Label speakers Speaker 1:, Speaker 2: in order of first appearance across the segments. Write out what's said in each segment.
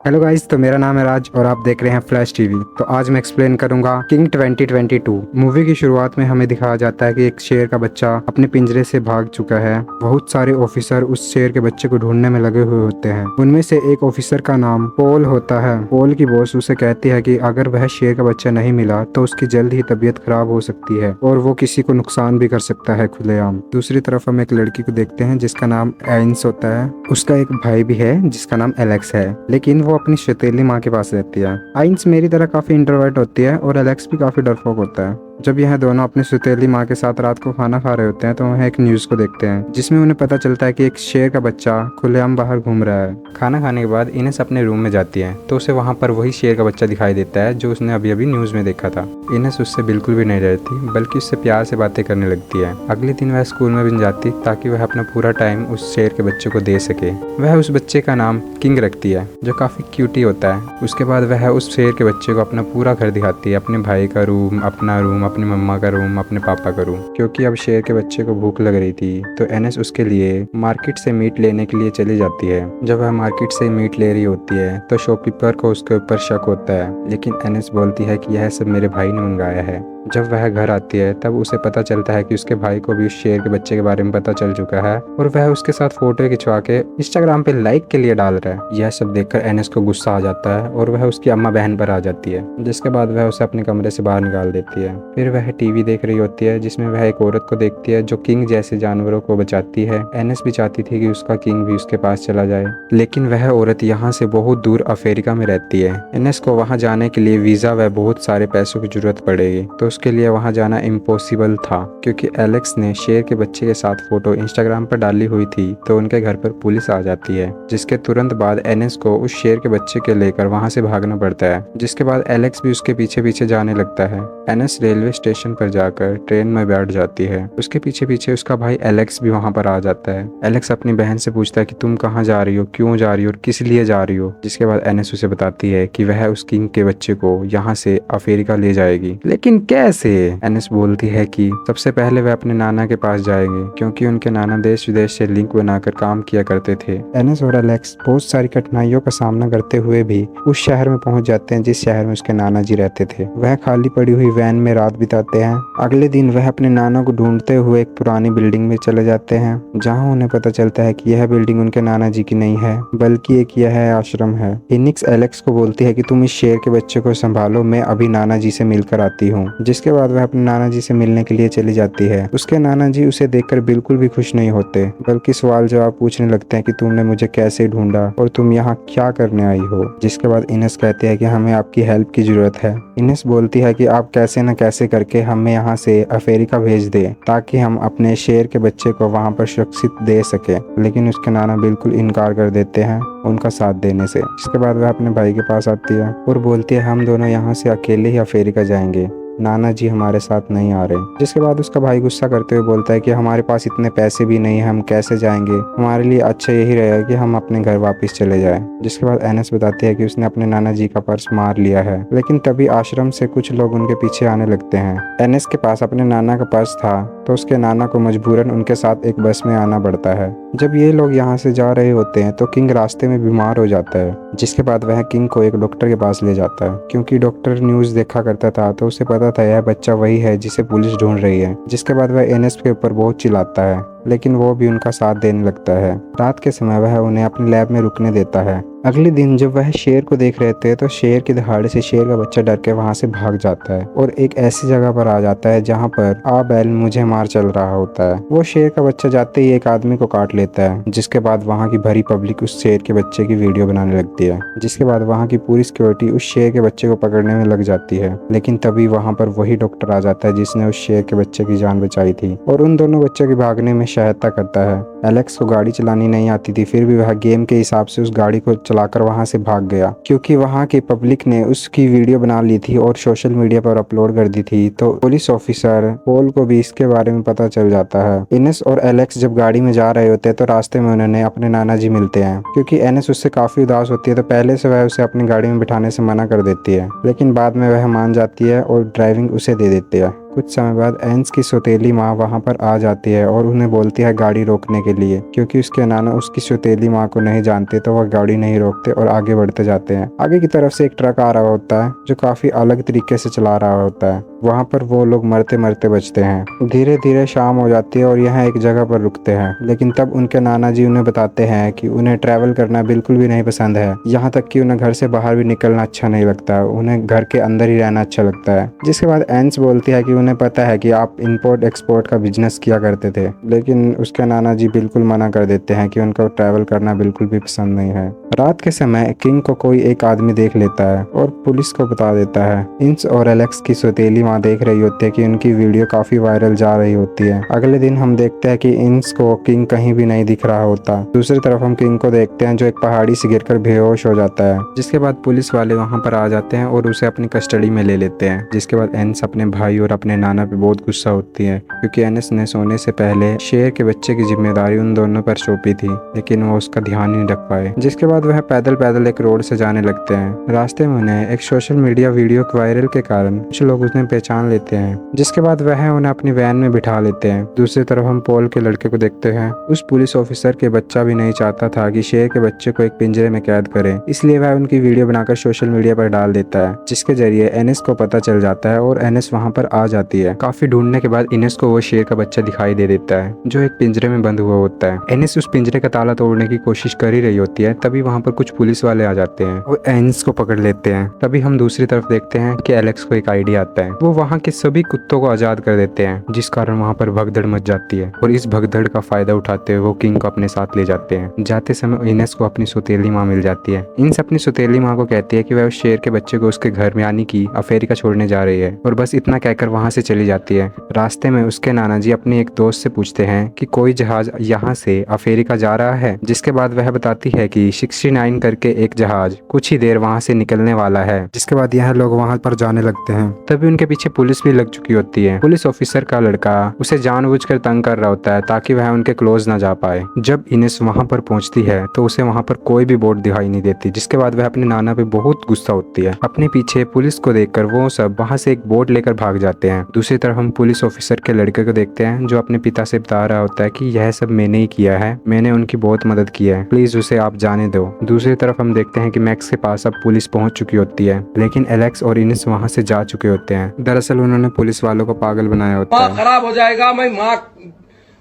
Speaker 1: Hello guys, तो मेरा नाम है राज और आप देख रहे हैं फ्लैश टीवी। तो आज मैं एक्सप्लेन करूंगा किंग 2022। मूवी की शुरुआत में हमें दिखाया जाता है कि एक शेर का बच्चा अपने पिंजरे से भाग चुका है। बहुत सारे ऑफिसर उस शेर के बच्चे को ढूंढने में लगे हुए होते हैं। उनमें से एक ऑफिसर का नाम पॉल होता है। पॉल की बॉस उसे कहती है कि अगर वह शेर का बच्चा नहीं मिला तो उसकी जल्द ही तबीयत खराब हो सकती है और वो किसी को नुकसान भी कर सकता है खुलेआम। दूसरी तरफ हम एक लड़की को देखते हैं जिसका नाम एंस होता है। उसका एक भाई भी है जिसका नाम एलेक्स है, लेकिन वो अपनी सौतेली माँ के पास रहती है। आइंस मेरी तरह काफी इंट्रोवर्ट होती है और एलेक्स भी काफी डरपोक होता है। जब यह दोनों अपनी सौतेली माँ के साथ रात को खाना खा रहे होते हैं तो वह एक न्यूज को देखते हैं जिसमें उन्हें पता चलता है कि एक शेर का बच्चा खुलेआम बाहर घूम रहा है। खाना खाने के बाद इनेस अपने रूम में जाती है तो उसे वहाँ पर वही शेर का बच्चा दिखाई देता है जो उसने अभी अभी न्यूज में देखा था। इनेस उससे बिल्कुल भी नहीं डरती बल्कि उससे प्यार से बातें करने लगती है। अगले दिन वह स्कूल में भी जाती ताकि वह अपना पूरा टाइम उस शेर के बच्चे को दे सके। वह उस बच्चे का नाम किंग रखती है जो काफी क्यूटी होता है। उसके बाद वह उस शेर के बच्चे को अपना पूरा घर दिखाती है, अपने भाई का रूम, अपना रूम, अपनी मम्मा का रूम, अपने पापा का रूम। क्योंकि अब शेर के बच्चे को भूख लग रही थी तो एनेस उसके लिए मार्केट से मीट लेने के लिए चली जाती है। जब वह मार्केट से मीट ले रही होती है तो शॉपकीपर को उसके ऊपर शक होता है, लेकिन एनेस बोलती है कि यह सब मेरे भाई ने मंगाया है। जब वह घर आती है तब उसे पता चलता है कि उसके भाई को भी उस शेर के बच्चे के बारे में पता चल चुका है और वह उसके साथ फोटो खिंचवा के इंस्टाग्राम पे लाइक के लिए डाल रहा है। यह सब देखकर एनेस को गुस्सा आ जाता है और वह उसकी अम्मा बहन पर आ जाती है, जिसके बाद वह उसे अपने कमरे से बाहर निकाल देती है। फिर वह टीवी देख रही होती है जिसमें वह एक औरत को देखती है जो किंग जैसे जानवरों को बचाती है। एनेस भी चाहती थी कि उसका किंग भी उसके पास चला जाए, लेकिन वह औरत यहाँ से बहुत दूर अफ्रीका में रहती है। एनेस को वहाँ जाने के लिए वीजा व बहुत सारे पैसों की जरूरत पड़ेगी तो उसके लिए वहाँ जाना इम्पॉसिबल था। क्योंकि एलेक्स ने शेर के बच्चे के साथ फोटो इंस्टाग्राम पर डाली हुई थी तो उनके घर पर पुलिस आ जाती है, जिसके तुरंत बाद एनेस को उस शेर के बच्चे के लेकर वहाँ से भागना पड़ता है। जिसके बाद एलेक्स भी उसके पीछे पीछे जाने लगता है। एनेस रेलवे स्टेशन पर जाकर ट्रेन में बैठ जाती है। उसके पीछे पीछे उसका भाई एलेक्स भी वहाँ पर आ जाता है। एलेक्स अपनी बहन से पूछता है कि तुम कहाँ जा रही हो, क्यों जा रही हो और किस लिए जा रही हो। जिसके बाद एनेस उसे बताती है कि वह उस किंग के बच्चे को यहाँ से अफ्रीका ले जाएगी। लेकिन कैसे? एनेस बोलती है कि सबसे पहले वह अपने नाना के पास जाएंगे क्योंकि उनके नाना देश विदेश से लिंक बनाकर काम किया करते थे। एनेस और एलेक्स बहुत सारी कठिनाइयों का सामना करते हुए भी उस शहर में पहुंच जाते हैं जिस शहर में उसके नाना जी रहते थे। वह खाली पड़ी हुई वैन में रात बिताते हैं। अगले दिन वह अपने नाना को ढूंढते हुए एक पुरानी बिल्डिंग में चले जाते हैं जहाँ उन्हें पता चलता है कि यह बिल्डिंग उनके नाना जी की नहीं है बल्कि एक यह आश्रम है। इनिक्स एलेक्स को बोलती है कि तुम इस शेर के बच्चे को संभालो, मैं अभी नाना जी से मिलकर आती हूँ। जिसके बाद वह अपने नाना जी से मिलने के लिए चली जाती है। उसके नाना जी उसे देखकर बिल्कुल भी खुश नहीं होते बल्कि सवाल जवाब पूछने लगते हैं कि तुमने मुझे कैसे ढूंढा और तुम यहाँ क्या करने आई हो। जिसके बाद इनेस कहती है कि हमें आपकी हेल्प की जरूरत है। इनेस बोलती है कि आप कैसे न कैसे करके हमें यहाँ से अफ्रीका भेज दे ताकि हम अपने शेर के बच्चे को वहाँ पर सुरक्षित दे सके। लेकिन उसके नाना बिल्कुल इनकार कर देते हैं उनका साथ देने से। इसके बाद वह अपने भाई के पास आती है और बोलती है हम दोनों यहाँ से अकेले ही अफ्रीका जाएंगे, नाना जी हमारे साथ नहीं आ रहे। जिसके बाद उसका भाई गुस्सा करते हुए बोलता है कि हमारे पास इतने पैसे भी नहीं है, हम कैसे जाएंगे, हमारे लिए अच्छा यही रहेगा कि हम अपने घर वापस चले जाएं। जिसके बाद एनेस बताती है कि उसने अपने नाना जी का पर्स मार लिया है, लेकिन तभी आश्रम से कुछ लोग उनके पीछे आने लगते हैं। एनेस के पास अपने नाना का पर्स था तो उसके नाना को मजबूरन उनके साथ एक बस में आना पड़ता है। जब ये लोग यहाँ से जा रहे होते हैं तो किंग रास्ते में बीमार हो जाता है। जिसके बाद वह किंग को एक डॉक्टर के पास ले जाता है क्योंकि डॉक्टर न्यूज देखा करता था तो उसे पता था यह बच्चा वही है जिसे पुलिस ढूंढ रही है। जिसके बाद वह एनेस के ऊपर बहुत चिल्लाता है लेकिन वो भी उनका साथ देने लगता है। रात के समय वह उन्हें अपने लैब में रुकने देता है। अगले दिन जब वह शेर को देख रहे थे तो शेर के दहाड़े से शेर का बच्चा डर के वहां से भाग जाता है और एक ऐसी जगह पर आ जाता है जहां पर आ बैल मुझे मार चल रहा होता है। वो शेर का बच्चा जाते ही एक आदमी को काट लेता है। जिसके बाद वहां की भरी पब्लिक उस शेर के बच्चे की वीडियो बनाने लगती है। जिसके बाद वहां की पूरी सिक्योरिटी उस शेर के बच्चे को पकड़ने में लग जाती है। लेकिन तभी वहां पर वही डॉक्टर आ जाता है जिसने उस शेर के बच्चे की जान बचाई थी और उन दोनों बच्चों की भागने में सहायता करता है। एलेक्स को गाड़ी चलानी नहीं आती थी फिर भी वह गेम के हिसाब से उस गाड़ी को चलाकर वहां से भाग गया क्योंकि वहां के पब्लिक ने उसकी वीडियो बना ली थी और सोशल मीडिया पर अपलोड कर दी थी। तो पुलिस ऑफिसर पॉल को भी इसके बारे में पता चल जाता है। इनेस और एलेक्स जब गाड़ी में जा रहे होते हैं तो रास्ते में उन्होंने अपने नाना जी मिलते हैं। क्योंकि एनेस उससे काफी उदास होती है तो पहले से वह उसे अपनी गाड़ी में बिठाने से मना कर देती है, लेकिन बाद में वह मान जाती है और ड्राइविंग उसे दे देती है। कुछ समय बाद एंस की सौतेली माँ वहाँ पर आ जाती है और उन्हें बोलती है गाड़ी रोकने के लिए, क्योंकि उसके नाना उसकी सौतेली माँ को नहीं जानते तो वह गाड़ी नहीं रोकते और आगे बढ़ते जाते हैं। आगे की तरफ से एक ट्रक आ रहा होता है जो काफी अलग तरीके से चला रहा होता है। वहाँ पर वो लोग मरते मरते बचते हैं। धीरे धीरे शाम हो जाती है और यहाँ एक जगह पर रुकते हैं, लेकिन तब उनके नाना जी उन्हें बताते हैं कि उन्हें ट्रैवल करना बिल्कुल भी नहीं पसंद है। यहाँ तक कि उन्हें घर से बाहर भी निकलना अच्छा नहीं लगता, उन्हें घर के अंदर ही रहना अच्छा लगता है। जिसके बाद एंस बोलती है कि उन्हें पता है कि आप इंपोर्ट एक्सपोर्ट का बिजनेस किया करते थे, लेकिन उसके नाना जी बिल्कुल मना कर देते हैं कि उनको ट्रैवल करना बिल्कुल भी पसंद नहीं है। रात के समय किंग को कोई एक आदमी देख लेता है और पुलिस को बता देता है। इंस और एलेक्स की सौतेली माँ देख रही होती है कि उनकी वीडियो काफी वायरल जा रही होती है। अगले दिन हम देखते हैं कि इंस को किंग कहीं भी नहीं दिख रहा होता। दूसरी तरफ हम किंग को देखते हैं जो एक पहाड़ी से गिरकर बेहोश हो जाता है। जिसके बाद पुलिस वाले वहाँ पर आ जाते हैं और उसे अपनी कस्टडी में ले लेते हैं। जिसके बाद एनिस अपने भाई और अपने नाना पे बहुत गुस्सा होती है, क्योंकि एनिस ने सोने से पहले शेर के बच्चे की जिम्मेदारी उन दोनों पर सौंपी थी, लेकिन वो उसका ध्यान नहीं रख पाए। जिसके बाद वह पैदल पैदल एक रोड से जाने लगते हैं। रास्ते में उन्हें एक सोशल मीडिया वीडियो वायरल के कारण कुछ लोग उन्हें पहचान लेते हैं। जिसके बाद वह उन्हें अपनी वैन में बिठा लेते हैं। दूसरी तरफ हम पॉल के लड़के को देखते हैं। उस पुलिस ऑफिसर के बच्चा भी नहीं चाहता था कि शेर के बच्चे को एक पिंजरे में कैद करे, इसलिए वह उनकी वीडियो बनाकर सोशल मीडिया पर डाल देता है, जिसके जरिए एनिस को पता चल जाता है और एनिस वहाँ पर आ जाती है। काफी ढूंढने के बाद एनिस को वो शेर का बच्चा दिखाई दे देता है जो एक पिंजरे में बंद हुआ होता है। एनिस उस पिंजरे का ताला तोड़ने की कोशिश कर ही रही होती है, तभी वहाँ पर कुछ पुलिस वाले आ जाते हैं और एनिस को पकड़ लेते हैं। तभी हम दूसरी तरफ देखते हैं कि एलेक्स को एक आइडिया आता है। वो वहाँ के सभी कुत्तों को आजाद कर देते हैं, जिस कारण वहाँ पर भगदड़ मच जाती है और इस भगदड़ का फायदा उठाते हुए वो किंग को अपने साथ ले जाते हैं। जाते समय इनेस को अपनी सौतेली माँ मिल जाती है। इन्स अपनी सौतेली माँ को कहती है कि वह उस शेर के बच्चे को उसके घर में यानी कि अफ्रीका छोड़ने जा रही है, और बस इतना कहकर वहाँ से चली जाती है। रास्ते में उसके नाना जी अपने एक दोस्त से पूछते हैं कि कोई जहाज यहाँ से अफ्रीका जा रहा है, जिसके बाद वह बताती है कि 69 करके एक जहाज कुछ ही देर वहाँ से निकलने वाला है। जिसके बाद यह लोग वहाँ पर जाने लगते हैं। तभी उनके पीछे पुलिस भी लग चुकी होती है। पुलिस ऑफिसर का लड़का उसे जानबूझकर तंग कर रहा होता है ताकि वह उनके क्लोज ना जा पाए। जब इनेस वहाँ पर पहुँचती है तो उसे वहाँ पर कोई भी बोट दिखाई नहीं देती, जिसके बाद वह अपने नाना पे बहुत गुस्सा होती है। अपने पीछे पुलिस को देखकर वो सब वहाँ से एक बोट लेकर भाग जाते हैं। दूसरी तरफ हम पुलिस ऑफिसर के लड़के को देखते हैं जो अपने पिता से बता रहा होता है कि यह सब मैंने ही किया है, मैंने उनकी बहुत मदद की है, प्लीज उसे आप जाने दो। दूसरी तरफ हम देखते हैं कि मैक्स के पास अब पुलिस पहुंच चुकी होती है, लेकिन एलेक्स और इनेस वहां से जा चुके होते हैं। दरअसल उन्होंने पुलिस वालों को पागल बनाया होता है।
Speaker 2: खराब हो जाएगा, मैं माँ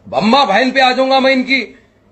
Speaker 2: अम्मा बहन पे आ जाऊंगा, मैं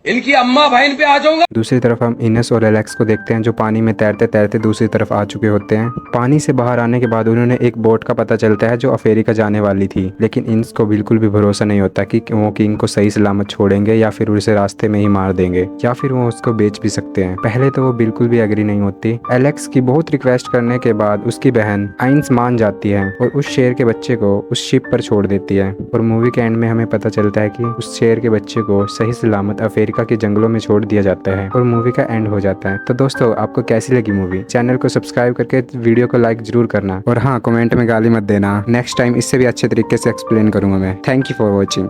Speaker 2: इनकी अम्मा बहन पे आ जाऊंगा।
Speaker 1: दूसरी तरफ हम इनेस और एलेक्स को देखते हैं जो पानी में तैरते तैरते दूसरी तरफ आ चुके होते हैं। पानी से बाहर आने के बाद उन्होंने एक बोट का पता चलता है जो अफ्रीका जाने वाली थी, लेकिन इनेस को बिल्कुल भी भरोसा नहीं होता कि वो किंग को सही सलामत छोड़ेंगे या फिर उसे रास्ते में ही मार देंगे या फिर वो उसको बेच भी सकते हैं। पहले तो वो बिल्कुल भी एग्री नहीं होती। एलेक्स की बहुत रिक्वेस्ट करने के बाद उसकी बहन आइंस मान जाती है और उस शेर के बच्चे को उस शिप पर छोड़ देती है। और मूवी के एंड में हमें पता चलता है कि उस शेर के बच्चे को सही सलामत अफ्रीका के जंगलों में छोड़ दिया जाता है और मूवी का एंड हो जाता है। तो दोस्तों, आपको कैसी लगी मूवी? चैनल को सब्सक्राइब करके वीडियो को लाइक जरूर करना, और हाँ, कमेंट में गाली मत देना। नेक्स्ट टाइम इससे भी अच्छे तरीके से एक्सप्लेन करूंगा मैं। Thank you for watching.